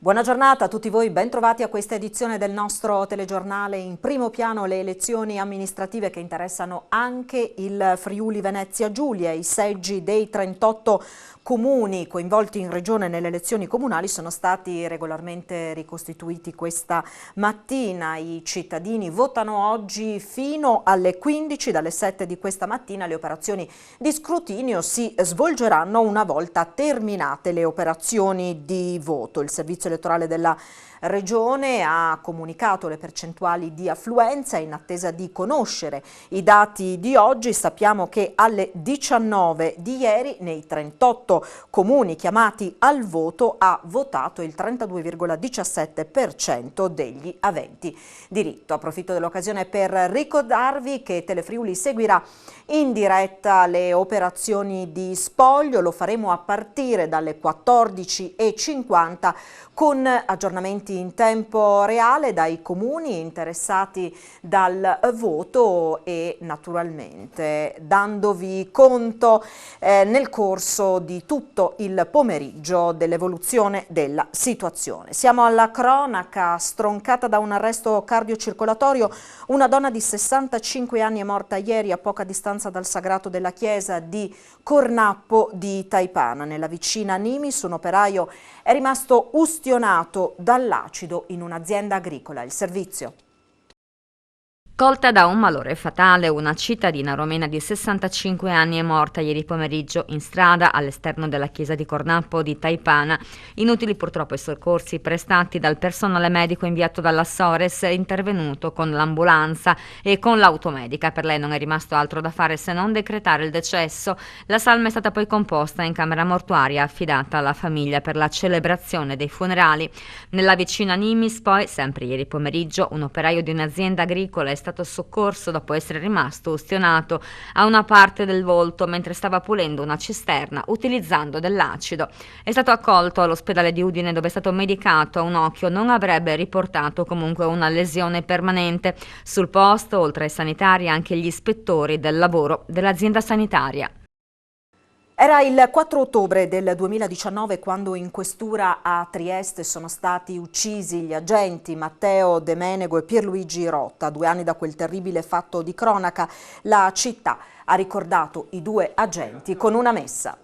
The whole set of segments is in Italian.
Buona giornata a tutti voi, ben trovati a questa edizione del nostro telegiornale. In primo piano le elezioni amministrative che interessano anche il Friuli Venezia Giulia. I seggi dei 38 comuni coinvolti in regione nelle elezioni comunali sono stati regolarmente ricostituiti questa mattina. I cittadini votano oggi fino alle 15, dalle 7 di questa mattina. Le operazioni di scrutinio si svolgeranno una volta terminate le operazioni di voto. Il servizio elettorale della Regione ha comunicato le percentuali di affluenza in attesa di conoscere i dati di oggi. Sappiamo che alle 19 di ieri nei 38 comuni chiamati al voto ha votato il 32,17% degli aventi diritto. Approfitto dell'occasione per ricordarvi che Telefriuli seguirà in diretta le operazioni di spoglio. Lo faremo a partire dalle 14:50 con aggiornamenti in tempo reale dai comuni interessati dal voto e naturalmente dandovi conto nel corso di tutto il pomeriggio dell'evoluzione della situazione. Siamo alla cronaca. Stroncata da un arresto cardiocircolatorio, una donna di 65 anni è morta ieri a poca distanza dal sagrato della chiesa di Cornappo di Taipana. Nella vicina Nimis un operaio è rimasto ustionato dall'acido in un'azienda agricola. Il servizio. Colta da un malore fatale, una cittadina romena di 65 anni è morta ieri pomeriggio in strada all'esterno della chiesa di Cornappo di Taipana. Inutili purtroppo i soccorsi prestati dal personale medico inviato dalla Sores, intervenuto con l'ambulanza e con l'automedica. Per lei non è rimasto altro da fare se non decretare il decesso. La salma è stata poi composta in camera mortuaria affidata alla famiglia per la celebrazione dei funerali. Nella vicina Nimis poi, sempre ieri pomeriggio, un operaio di un'azienda agricola è stato soccorso dopo essere rimasto ustionato a una parte del volto mentre stava pulendo una cisterna utilizzando dell'acido. È stato accolto all'ospedale di Udine dove è stato medicato a un occhio, non avrebbe riportato comunque una lesione permanente. Sul posto, oltre ai sanitari, anche gli ispettori del lavoro dell'azienda sanitaria. Era il 4 ottobre del 2019 quando in questura a Trieste sono stati uccisi gli agenti Matteo De Menego e Pierluigi Rotta. 2 anni da quel terribile fatto di cronaca, la città ha ricordato i 2 agenti con una messa.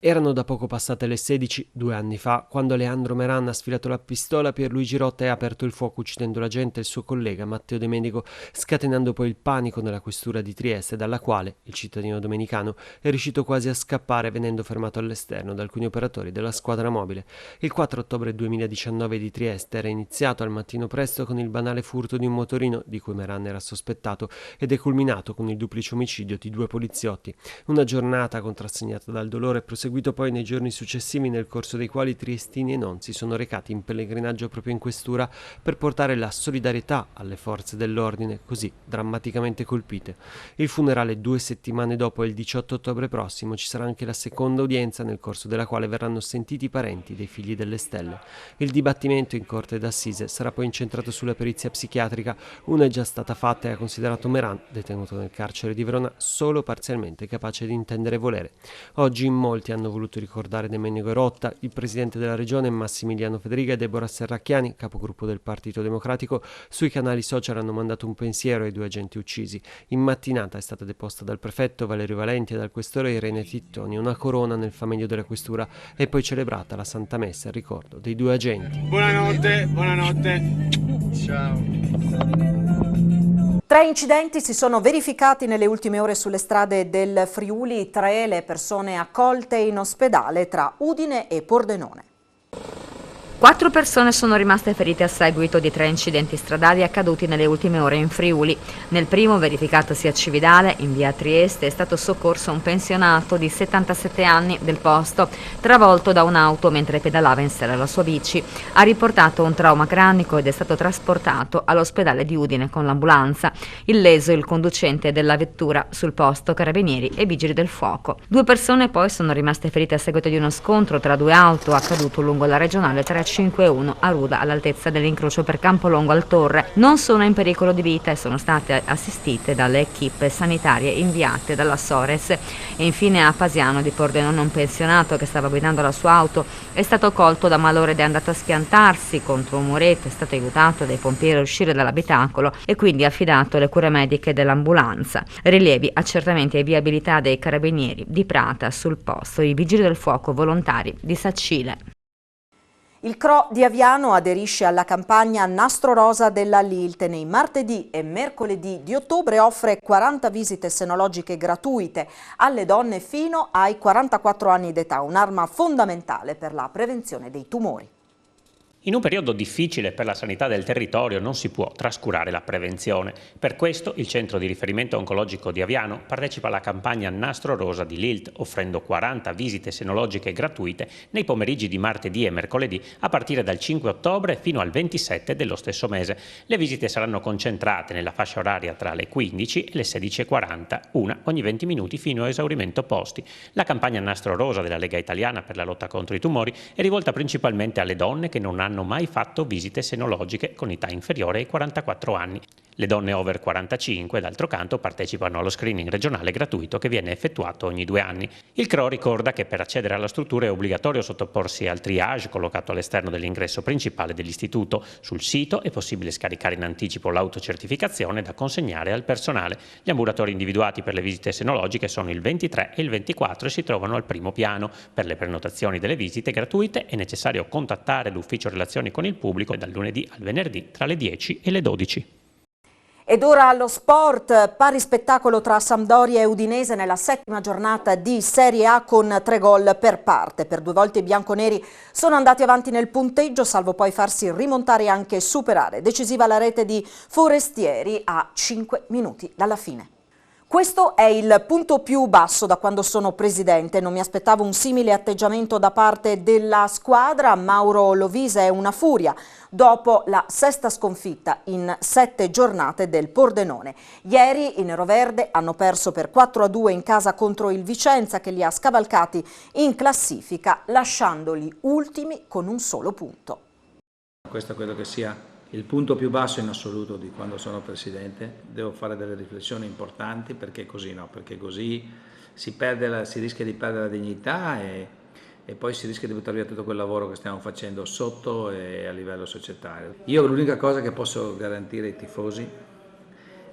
Erano da poco passate le 16, 2 anni fa, quando Leandro Meran ha sfilato la pistola a Pierluigi Rotta e ha aperto il fuoco uccidendo l'agente e il suo collega Matteo De Menego, scatenando poi il panico nella questura di Trieste, dalla quale il cittadino domenicano è riuscito quasi a scappare venendo fermato all'esterno da alcuni operatori della squadra mobile. Il 4 ottobre 2019 di Trieste era iniziato al mattino presto con il banale furto di un motorino di cui Meran era sospettato ed è culminato con il duplice omicidio di 2 poliziotti. Una giornata contrassegnata dal dolore proseguito poi nei giorni successivi, nel corso dei quali triestini e non si sono recati in pellegrinaggio proprio in questura per portare la solidarietà alle forze dell'ordine così drammaticamente colpite. Il funerale 2 settimane dopo, il 18 ottobre prossimo, ci sarà anche la seconda udienza nel corso della quale verranno sentiti i parenti dei figli delle stelle. Il dibattimento in corte d'assise sarà poi incentrato sulla perizia psichiatrica. Una è già stata fatta e ha considerato Meran, detenuto nel carcere di Verona, solo parzialmente capace di intendere e volere. Oggi in molti hanno voluto ricordare De Menego e Rotta. Il presidente della regione Massimiliano Federiga e Deborah Serracchiani, capogruppo del Partito Democratico, sui canali social hanno mandato un pensiero ai 2 agenti uccisi. In mattinata è stata deposta dal prefetto Valerio Valenti e dal questore Irene Tittoni una corona nel famedio della questura e poi celebrata la Santa Messa in ricordo dei 2 agenti. Buonanotte, buonanotte. Ciao. 3 incidenti si sono verificati nelle ultime ore sulle strade del Friuli, 3 le persone accolte in ospedale tra Udine e Pordenone. 4 persone sono rimaste ferite a seguito di 3 incidenti stradali accaduti nelle ultime ore in Friuli. Nel primo, verificatosi a Cividale, in via Trieste, è stato soccorso un pensionato di 77 anni del posto, travolto da un'auto mentre pedalava in sella alla sua bici. Ha riportato un trauma cranico ed è stato trasportato all'ospedale di Udine con l'ambulanza. Illeso il conducente della vettura, sul posto carabinieri e vigili del fuoco. 2 persone poi sono rimaste ferite a seguito di uno scontro tra 2 auto accaduto lungo la regionale 351 a Ruda, all'altezza dell'incrocio per Campolongo al Torre. Non sono in pericolo di vita e sono state assistite dalle equipe sanitarie inviate dalla Sores. E infine a Pasiano di Pordenone un pensionato che stava guidando la sua auto è stato colto da malore ed è andato a schiantarsi contro un muretto, è stato aiutato dai pompieri a uscire dall'abitacolo e quindi affidato alle cure mediche dell'ambulanza. Rilievi, accertamenti e viabilità dei carabinieri di Prata sul posto, i vigili del fuoco volontari di Sacile. Il CRO di Aviano aderisce alla campagna Nastro Rosa della Lilt. Nei martedì e mercoledì di ottobre offre 40 visite senologiche gratuite alle donne fino ai 44 anni d'età, un'arma fondamentale per la prevenzione dei tumori. In un periodo difficile per la sanità del territorio non si può trascurare la prevenzione. Per questo il centro di riferimento oncologico di Aviano partecipa alla campagna Nastro Rosa di Lilt, offrendo 40 visite senologiche gratuite nei pomeriggi di martedì e mercoledì a partire dal 5 ottobre fino al 27 dello stesso mese. Le visite saranno concentrate nella fascia oraria tra le 15 e le 16:40, una ogni 20 minuti fino a esaurimento posti. La campagna Nastro Rosa della Lega Italiana per la lotta contro i tumori è rivolta principalmente alle donne che non hanno mai fatto visite senologiche con età inferiore ai 44 anni. Le donne over 45, d'altro canto, partecipano allo screening regionale gratuito che viene effettuato ogni 2 anni. Il CRO ricorda che per accedere alla struttura è obbligatorio sottoporsi al triage collocato all'esterno dell'ingresso principale dell'istituto. Sul sito è possibile scaricare in anticipo l'autocertificazione da consegnare al personale. Gli ambulatori individuati per le visite senologiche sono il 23 e il 24 e si trovano al primo piano. Per le prenotazioni delle visite gratuite è necessario contattare l'ufficio relazioni con il pubblico dal lunedì al venerdì tra le 10 e le 12. Ed ora allo sport, pari spettacolo tra Sampdoria e Udinese nella 7ª giornata di Serie A con 3 gol per parte. Per 2 volte i bianconeri sono andati avanti nel punteggio, salvo poi farsi rimontare e anche superare. Decisiva la rete di Forestieri a 5 minuti dalla fine. Questo è il punto più basso da quando sono presidente. Non mi aspettavo un simile atteggiamento da parte della squadra. Mauro Lovisa è una furia dopo la 6ª sconfitta in 7 giornate del Pordenone. Ieri i neroverde hanno perso per 4-2 in casa contro il Vicenza, che li ha scavalcati in classifica, lasciandoli ultimi con un solo punto. Questo credo che sia il punto più basso in assoluto di quando sono presidente. Devo fare delle riflessioni importanti, perché così no, perché così si rischia di perdere la dignità e poi si rischia di buttare via tutto quel lavoro che stiamo facendo sotto e a livello societario. Io l'unica cosa che posso garantire ai tifosi,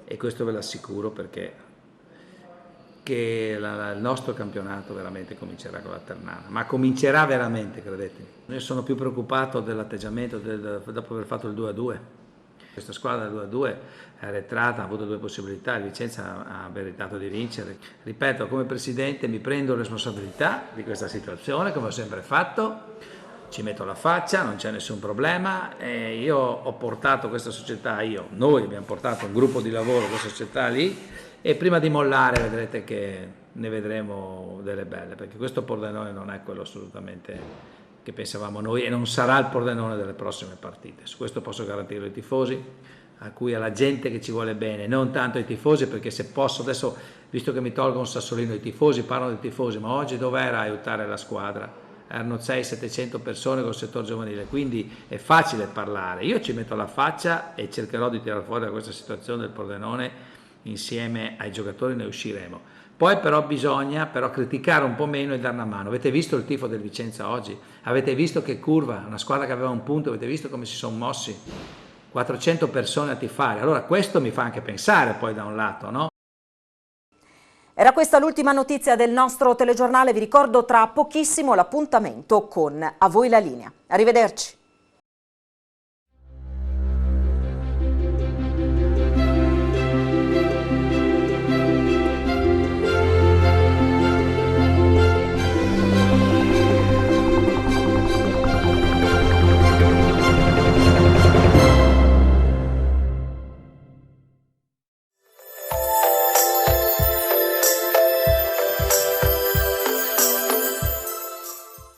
e questo ve l'assicuro, perché che il nostro campionato veramente comincerà con la Ternana, ma comincerà veramente, credetemi. Io sono più preoccupato dell'atteggiamento dopo aver fatto il 2-2. Questa squadra del 2-2 è arretrata, ha avuto 2 possibilità, il Vicenza ha meritato di vincere. Ripeto, come presidente mi prendo responsabilità di questa situazione, come ho sempre fatto, ci metto la faccia, non c'è nessun problema. Io ho portato questa società, noi abbiamo portato un gruppo di lavoro, questa società lì, e prima di mollare vedrete che ne vedremo delle belle, perché questo Pordenone non è quello assolutamente che pensavamo noi e non sarà il Pordenone delle prossime partite. Su questo posso garantire ai tifosi, alla gente che ci vuole bene, non tanto ai tifosi, perché se posso adesso, visto che mi tolgo un sassolino, i tifosi, parlo dei tifosi, ma oggi dov'era aiutare la squadra? Erano 600-700 persone col settore giovanile, quindi è facile parlare. Io ci metto la faccia e cercherò di tirare fuori da questa situazione del Pordenone. Insieme ai giocatori ne usciremo. Poi però bisogna criticare un po' meno e dare una mano. Avete visto il tifo del Vicenza oggi? Avete visto che curva? Una squadra che aveva un punto, avete visto come si sono mossi? 400 persone a tifare. Allora questo mi fa anche pensare poi da un lato, no? Era questa l'ultima notizia del nostro telegiornale. Vi ricordo tra pochissimo l'appuntamento con A Voi la Linea. Arrivederci.